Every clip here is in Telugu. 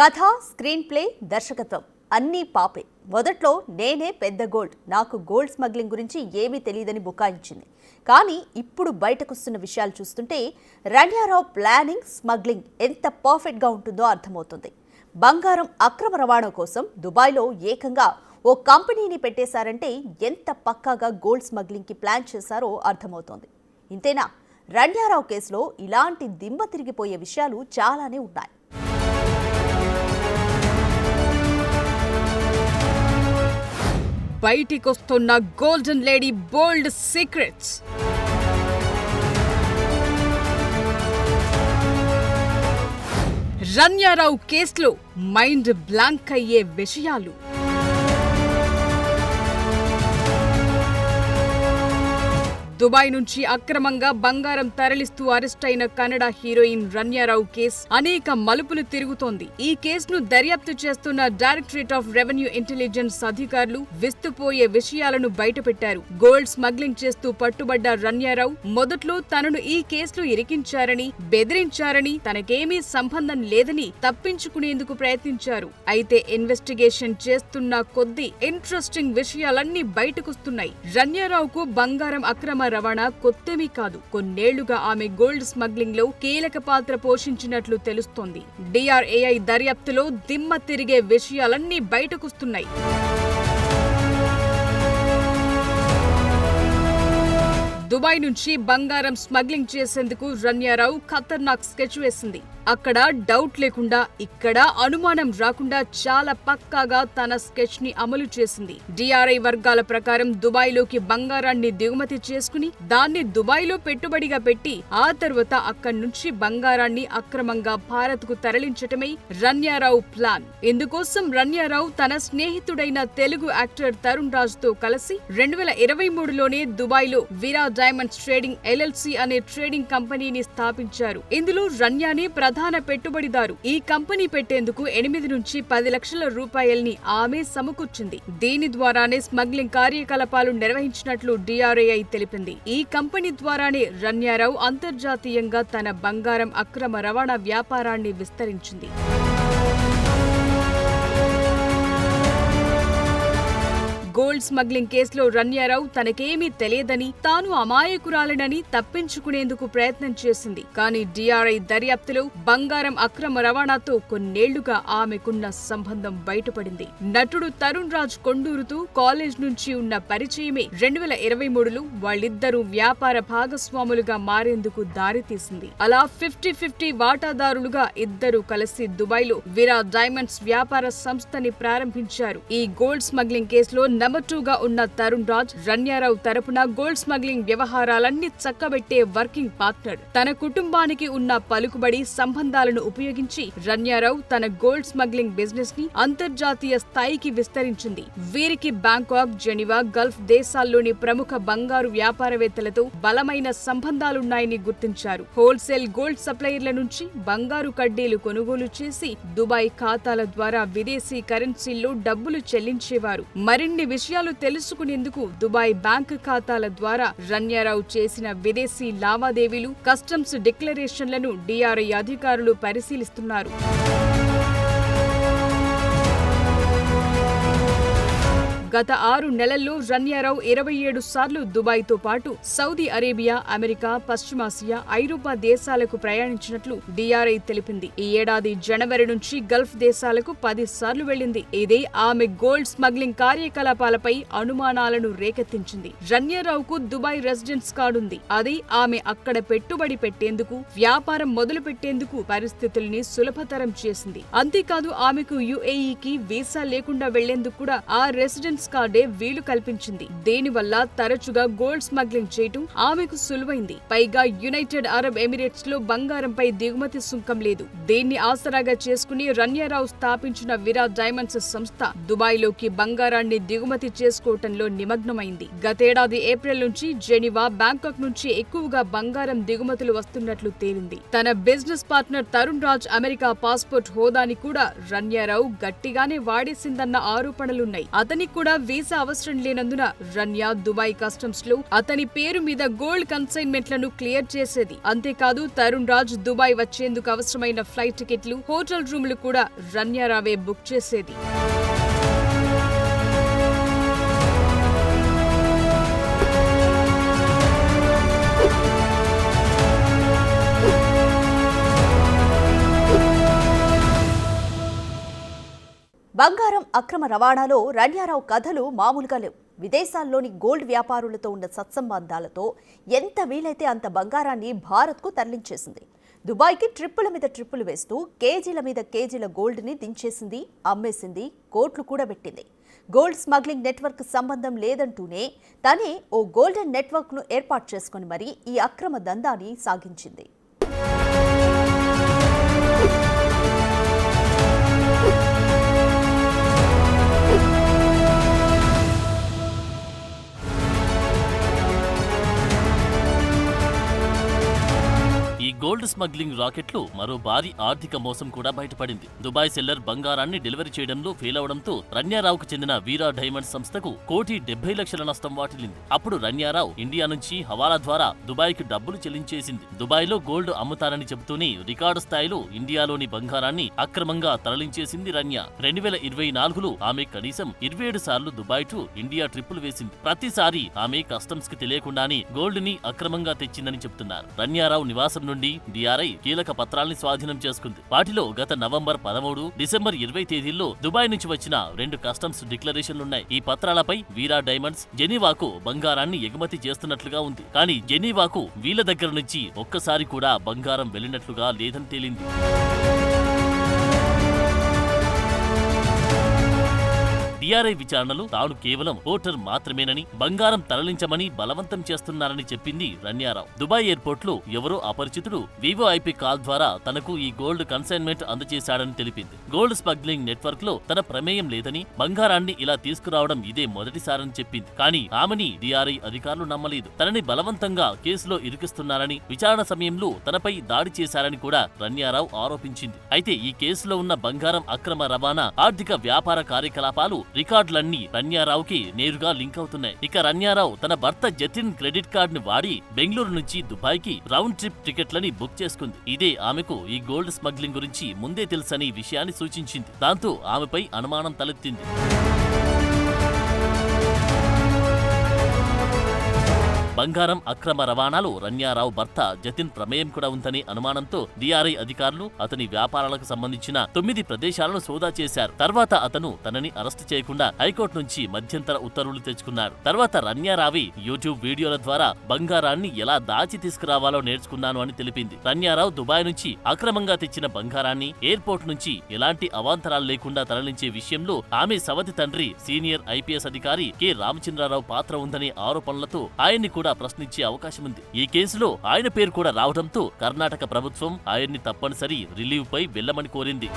కథ, స్క్రీన్ ప్లే, దర్శకత్వం అన్నీ పాపే. మొదట్లో నేనే పెద్ద గోల్డ్, నాకు గోల్డ్ స్మగ్లింగ్ గురించి ఏమీ తెలియదని బుకాయించింది. కానీ ఇప్పుడు బయటకొస్తున్న విషయాలు చూస్తుంటే రణ్యారావు ప్లానింగ్, స్మగ్లింగ్ ఎంత పర్ఫెక్ట్గా ఉంటుందో అర్థమవుతుంది. బంగారం అక్రమ రవాణా కోసం దుబాయ్లో ఏకంగా ఓ కంపెనీని పెట్టేశారంటే ఎంత పక్కాగా గోల్డ్ స్మగ్లింగ్కి ప్లాన్ చేశారో అర్థమవుతోంది. ఇంతేనా? రణ్యారావు కేసులో ఇలాంటి దిమ్మ తిరిగిపోయే విషయాలు చాలానే ఉన్నాయి. బయటికొస్తున్న గోల్డెన్ లేడీ బోల్డ్ సీక్రెట్స్. రణ్యారావు కేసులో మైండ్ బ్లాంక్ అయ్యే విషయాలు. దుబాయ్ నుంచి అక్రమంగా బంగారం తరలిస్తూ అరెస్ట్ అయిన కన్నడ హీరోయిన్ రణ్యారావు కేసు అనేక మలుపులు తిరుగుతోంది. ఈ కేసును దర్యాప్తు చేస్తున్న డైరెక్టరేట్ ఆఫ్ రెవెన్యూ ఇంటెలిజెన్స్ అధికారులు విస్తుపోయే విషయాలను బయటపెట్టారు. గోల్డ్ స్మగ్లింగ్ చేస్తూ పట్టుబడ్డ రణ్యారావు మొదట్లో తనను ఈ కేసులో ఇరికించారని, బెదిరించారని, తనకేమీ సంబంధం లేదని తప్పించుకునేందుకు ప్రయత్నించారు. అయితే ఇన్వెస్టిగేషన్ చేస్తున్న కొద్దీ ఇంట్రెస్టింగ్ విషయాలన్నీ బయటకొస్తున్నాయి. రణ్యారావుకు బంగారం అక్రమ రవాణా కొత్తేమీ కాదు. కొన్నేళ్లుగా ఆమె గోల్డ్ స్మగ్లింగ్ లో కీలక పాత్ర పోషించినట్లు తెలుస్తోంది. డిఆర్ఏఐ దర్యాప్తులో దిమ్మ తిరిగే విషయాలన్నీ బయటకొస్తున్నాయి. దుబాయ్ నుంచి బంగారం స్మగ్లింగ్ చేసేందుకు రణ్యారావు ఖతర్నాక్ స్కెచ్ వేసింది. అక్కడ డౌట్ లేకుండా, ఇక్కడ అనుమానం రాకుండా చాలా పక్కాగా తన స్కెచ్ ని అమలు చేసింది. డిఆర్ఐ వర్గాల ప్రకారం దుబాయ్లోకి బంగారాన్ని దిగుమతి చేసుకుని దాన్ని దుబాయ్లో పెట్టుబడిగా పెట్టి ఆ తర్వాత అక్కడి నుంచి బంగారాన్ని అక్రమంగా భారత్ కు తరలించటమే రణ్యారావు ప్లాన్. ఇందుకోసం రణ్యారావు తన స్నేహితుడైన తెలుగు యాక్టర్ తరుణ్ రాజ్ తో కలిసి 2023లోనే దుబాయ్లో విరా డైమండ్స్ ట్రేడింగ్ ఎల్ఎల్సి అనే ట్రేడింగ్ కంపెనీని స్థాపించారు. ఇందులో రణ్యానే ప్రధాన పెట్టుబడిదారు. ఈ కంపెనీ పెట్టేందుకు 8 నుంచి 10 లక్షల రూపాయల్ని ఆమె సమకూర్చింది. దీని ద్వారానే స్మగ్లింగ్ కార్యకలాపాలు నిర్వహించినట్లు డిఆర్ఐ తెలిపింది. ఈ కంపెనీ ద్వారానే రణ్యారావు అంతర్జాతీయంగా తన బంగారం అక్రమ రవాణా వ్యాపారాన్ని విస్తరించింది. గోల్డ్ స్మగ్లింగ్ కేసులో రణ్యారావు తనకేమీ తెలియదని, తాను అమాయకురాలనని తప్పించుకునేందుకు ప్రయత్నం చేసింది. కానీ డిఆర్ఐ దర్యాప్తులో బంగారం అక్రమ రవాణాతో కొన్నేళ్లుగా ఆమెకున్న సంబంధం బయటపడింది. నటుడు తరుణ్ రాజ్ కొండూరుతో కాలేజ్ నుంచి ఉన్న పరిచయమే 2023లో వాళ్ళిద్దరూ వ్యాపార భాగస్వాములుగా మారేందుకు దారితీసింది. అలా 50-50 వాటాదారులుగా ఇద్దరూ కలిసి దుబాయ్లో విరా డైమండ్స్ వ్యాపార సంస్థని ప్రారంభించారు. ఈ గోల్డ్ స్మగ్లింగ్ కేసులో నంబర్ 2గా ఉన్న తరుణ్ రాజ్ రణ్యారావు తరపున గోల్డ్ స్మగ్లింగ్ వ్యవహారాలన్నీ చక్కబెట్టే వర్కింగ్ పార్ట్నర్. తన కుటుంబానికి ఉన్న పలుకుబడి, సంబంధాలను ఉపయోగించి రణ్యారావు తన గోల్డ్ స్మగ్లింగ్ బిజినెస్ ని అంతర్జాతీయ స్థాయికి విస్తరించింది. వీరికి బ్యాంకాక్, జెనీవా, గల్ఫ్ దేశాల్లోని ప్రముఖ బంగారు వ్యాపారవేత్తలతో బలమైన సంబంధాలున్నాయని గుర్తించారు. హోల్సేల్ గోల్డ్ సప్లయర్ల నుంచి బంగారు కడ్డీలు కొనుగోలు చేసి దుబాయ్ ఖాతాల ద్వారా విదేశీ కరెన్సీల్లో డబ్బులు చెల్లించేవారు. మరిన్ని విషయాలు తెలుసుకునేందుకు దుబాయ్ బ్యాంక్ ఖాతాల ద్వారా రణ్యారావు చేసిన విదేశీ లావాదేవీలు, కస్టమ్స్ డిక్లరేషన్లను డిఆర్ఐ అధికారులు పరిశీలిస్తున్నారు. గత 6 నెలల్లో రణ్యారావు 27 సార్లు దుబాయ్తో పాటు సౌదీ అరేబియా, అమెరికా, పశ్చిమాసియా, ఐరోపా దేశాలకు ప్రయాణించినట్లు డిఆర్ఐ తెలిపింది. ఈ ఏడాది జనవరి నుంచి గల్ఫ్ దేశాలకు 10 సార్లు వెళ్లింది. ఇదే ఆమె గోల్డ్ స్మగ్లింగ్ కార్యకలాపాలపై అనుమానాలను రేకెత్తించింది. రణ్యారావుకు దుబాయ్ రెసిడెన్స్ కార్డు ఉంది. అది ఆమె అక్కడ పెట్టుబడి పెట్టేందుకు, వ్యాపారం మొదలు పెట్టేందుకు పరిస్థితుల్ని సులభతరం చేసింది. అంతేకాదు ఆమెకు యుఏఈకి వీసా లేకుండా వెళ్లేందుకు కూడా ఆ రెసిడెన్స్ కార్డే వీలు కల్పించింది. దీనివల్ల తరచుగా గోల్డ్ స్మగ్లింగ్ చేయటం ఆమెకు సులువైంది. పైగా యునైటెడ్ అరబ్ ఎమిరేట్స్ లో బంగారంపై దిగుమతి సుంకం లేదు. దీన్ని ఆసరాగా చేసుకుని రణ్యారావు స్థాపించిన విరా డైమండ్స్ సంస్థ దుబాయ్లోకి బంగారాన్ని దిగుమతి చేసుకోవటంలో నిమగ్నమైంది. గతేడాది ఏప్రిల్ నుంచి జెనీవా, బ్యాంకాక్ నుంచి ఎక్కువగా బంగారం దిగుమతులు వస్తున్నట్లు తేలింది. తన business partner Tarun Raj America passport హోదాని కూడా రణ్యారావు గట్టిగానే వాడేసిందన్న ఆరోపణలున్నాయి. అతనికి కూడా కూడా వీసా అవసరం లేనందున రన్య దుబాయ్ కస్టమ్స్ లో అతని పేరు మీద గోల్డ్ కన్సైన్మెంట్లను క్లియర్ చేసేది. అంతేకాదు తరుణ్ రాజ్ దుబాయ్ వచ్చేందుకు అవసరమైన ఫ్లైట్ టికెట్లు, హోటల్ రూమ్లు కూడా రన్యారావే బుక్ చేసేది. బంగారం అక్రమ రవాణాలో రన్యారావు కథలు మామూలుగా లేవు. విదేశాల్లోని గోల్డ్ వ్యాపారులతో ఉన్న సత్సంబంధాలతో ఎంత వీలైతే అంత బంగారాన్ని భారత్కు తరలించేసింది. దుబాయ్కి ట్రిప్పుల మీద ట్రిప్పులు వేస్తూ కేజీల మీద కేజీల గోల్డ్ని దించేసింది, అమ్మేసింది, కోట్లు కూడా పెట్టింది. గోల్డ్ స్మగ్లింగ్ నెట్వర్క్ సంబంధం లేదంటూనే తనే ఓ గోల్డెన్ నెట్వర్క్ను ఏర్పాటు చేసుకుని మరీ ఈ అక్రమ దందాన్ని సాగించింది. గోల్డ్ స్మగ్లింగ్ రాకెట్లు మరో భారీ ఆర్థిక మోసం కూడా బయటపడింది. దుబాయ్ సెల్లర్ బంగారాన్ని డెలివరీ చేయడంలో ఫెయిల్ అవడంతో రన్యారావుకు చెందిన వీరా డైమండ్ సంస్థకు 1,70,00,000 నష్టం వాటిల్లింది. అప్పుడు రన్యారావు ఇండియా నుంచి హవాలా ద్వారా దుబాయ్కి డబ్బులు చెల్లించేసింది. దుబాయ్లో గోల్డ్ అమ్ముతానని చెబుతూనే రికార్డు స్థాయిలో ఇండియాలోని బంగారాన్ని అక్రమంగా తరలించేసింది రన్య. 2024లో ఆమె కనీసం 27 సార్లు దుబాయ్ టు ఇండియా ట్రిప్పులు వేసింది. ప్రతిసారి ఆమె కస్టమ్స్ కి తెలియకుండానే గోల్డ్ ని అక్రమంగా తెచ్చిందని చెబుతున్నారు. రన్యారావు నివాసం నుండి డిఆర్ఐ కీలక పత్రాల్ని స్వాధీనం చేసుకుంది. వాటిలో గత నవంబర్ 13, డిసెంబర్ 20 తేదీల్లో దుబాయ్ నుంచి వచ్చిన 2 కస్టమ్స్ డిక్లరేషన్లున్నాయి. ఈ పత్రాలపై వీరా డైమండ్స్ జెనీవాకు బంగారాన్ని ఎగుమతి చేస్తున్నట్లుగా ఉంది. కానీ జెనీవాకు వీళ్ళ దగ్గర నుంచి ఒక్కసారి కూడా బంగారం వెళ్లినట్లుగా లేదని తేలింది. డిఆర్ఐ విచారణలో తాను కేవలం పోర్టర్ మాత్రమేనని, బంగారం తరలించమని బలవంతం చేస్తున్నారని చెప్పింది రన్యారావు. దుబాయ్ ఎయిర్పోర్ట్ లో ఎవరో అపరిచితుడు వివోఐపీ కాల్ ద్వారా తనకు ఈ గోల్డ్ కన్సైన్మెంట్ అందజేశాడని తెలిపింది. గోల్డ్ స్మగ్లింగ్ నెట్వర్క్ లో తన ప్రమేయం లేదని, బంగారాన్ని ఇలా తీసుకురావడం ఇదే మొదటిసారని చెప్పింది. కానీ ఆమెని డిఆర్ఐ అధికారులు నమ్మలేదు. తనని బలవంతంగా కేసులో ఇరికిస్తున్నారని, విచారణ సమయంలో తనపై దాడి చేశారని కూడా రన్యారావు ఆరోపించింది. అయితే ఈ కేసులో ఉన్న బంగారం అక్రమ రవాణా, ఆర్థిక వ్యాపార కార్యకలాపాలు రికార్డులన్నీ రన్యారావుకి నేరుగా లింక్ అవుతున్నాయి. ఇక రన్యారావు తన భర్త జతిన్ క్రెడిట్ కార్డ్ ని వాడి బెంగళూరు నుంచి దుబాయ్కి రౌండ్ ట్రిప్ టికెట్లని బుక్ చేసుకుంది. ఇదే ఆమెకు ఈ గోల్డ్ స్మగ్లింగ్ గురించి ముందే తెలుసని విషయాన్ని సూచించింది. దాంతో ఆమెపై అనుమానం తలెత్తింది. బంగారం అక్రమ రవాణాలో రన్యారావు భర్త జతిన్ ప్రమేయం కూడా ఉందని అనుమానంతో డిఆర్ఐ అధికారులు అతని వ్యాపారాలకు సంబంధించిన 9 ప్రదేశాలను సోదా చేశారు. తర్వాత అతను తనని అరెస్టు చేయకుండా హైకోర్టు నుంచి మధ్యంతర ఉత్తర్వులు తెచ్చుకున్నాడు. తర్వాత రన్యారావి యూట్యూబ్ వీడియోల ద్వారా బంగారాన్ని ఎలా దాచి తీసుకురావాలో నేర్చుకున్నాను అని తెలిపింది. రన్యారావు దుబాయ్ నుంచి అక్రమంగా తెచ్చిన బంగారాన్ని ఎయిర్పోర్ట్ నుంచి ఎలాంటి అవాంతరాలు లేకుండా తరలించే విషయంలో ఆమె సవతి తండ్రి సీనియర్ ఐపీఎస్ అధికారి కె రామచంద్రరావు పాత్ర ఉందనే ఆరోపణలతో ఆయన్ని కూడా ప్రశ్నించే అవకాశం ఉంది. ఈ కేసులో ఆయన పేరు కూడా రావడంతో కర్ణాటక ప్రభుత్వం ఆయన్ని తప్పనిసరి రిలీవ్ పై వెళ్లమని కోరింది.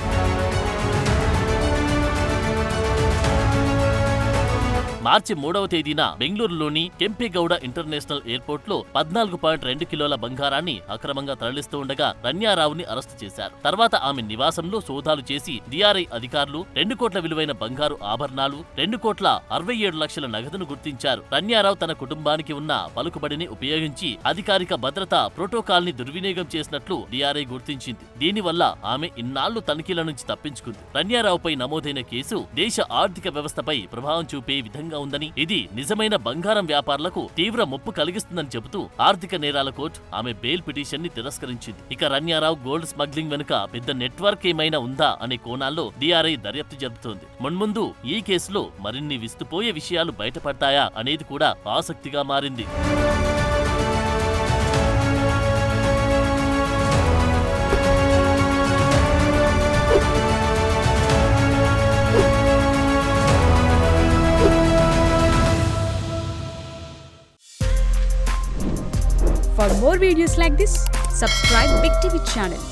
మార్చి 3వ తేదీన బెంగళూరులోని కెంపేగౌడ ఇంటర్నేషనల్ ఎయిర్పోర్ట్ లో 14.2 కిలోల బంగారాన్ని అక్రమంగా తరలిస్తూ ఉండగా రన్యారావుని అరెస్టు చేశారు. తర్వాత ఆమె నివాసంలో సోదాలు చేసి డిఆర్ఐ అధికారులు 2 కోట్ల విలువైన బంగారు ఆభరణాలు, 2,67 లక్షల నగదును గుర్తించారు. రన్యారావు తన కుటుంబానికి ఉన్న పలుకుబడిని ఉపయోగించి అధికారిక భద్రతా ప్రోటోకాల్ ని దుర్వినియోగం చేసినట్లు డిఆర్ఐ గుర్తించింది. దీనివల్ల ఆమె ఇన్నాళ్లు తనిఖీల నుంచి తప్పించుకుంది. రన్యారావుపై నమోదైన కేసు దేశ ఆర్థిక వ్యవస్థపై ప్రభావం చూపే విధంగా ఉందని, ఇది నిజమైన బంగారం వ్యాపారులకు తీవ్ర ముప్పు కలిగిస్తుందని చెబుతూ ఆర్థిక నేరాల కోర్టు ఆమె బెయిల్ పిటిషన్ ని తిరస్కరించింది. ఇక రన్యారావు గోల్డ్ స్మగ్లింగ్ వెనుక పెద్ద నెట్వర్క్ ఏమైనా ఉందా అనే కోణాల్లో డిఆర్ఐ దర్యాప్తు జరుపుతోంది. మున్ముందు ఈ కేసులో మరిన్ని విస్తుపోయే విషయాలు బయటపడతాయా అనేది కూడా ఆసక్తిగా మారింది. For more videos like this, subscribe Big TV channel.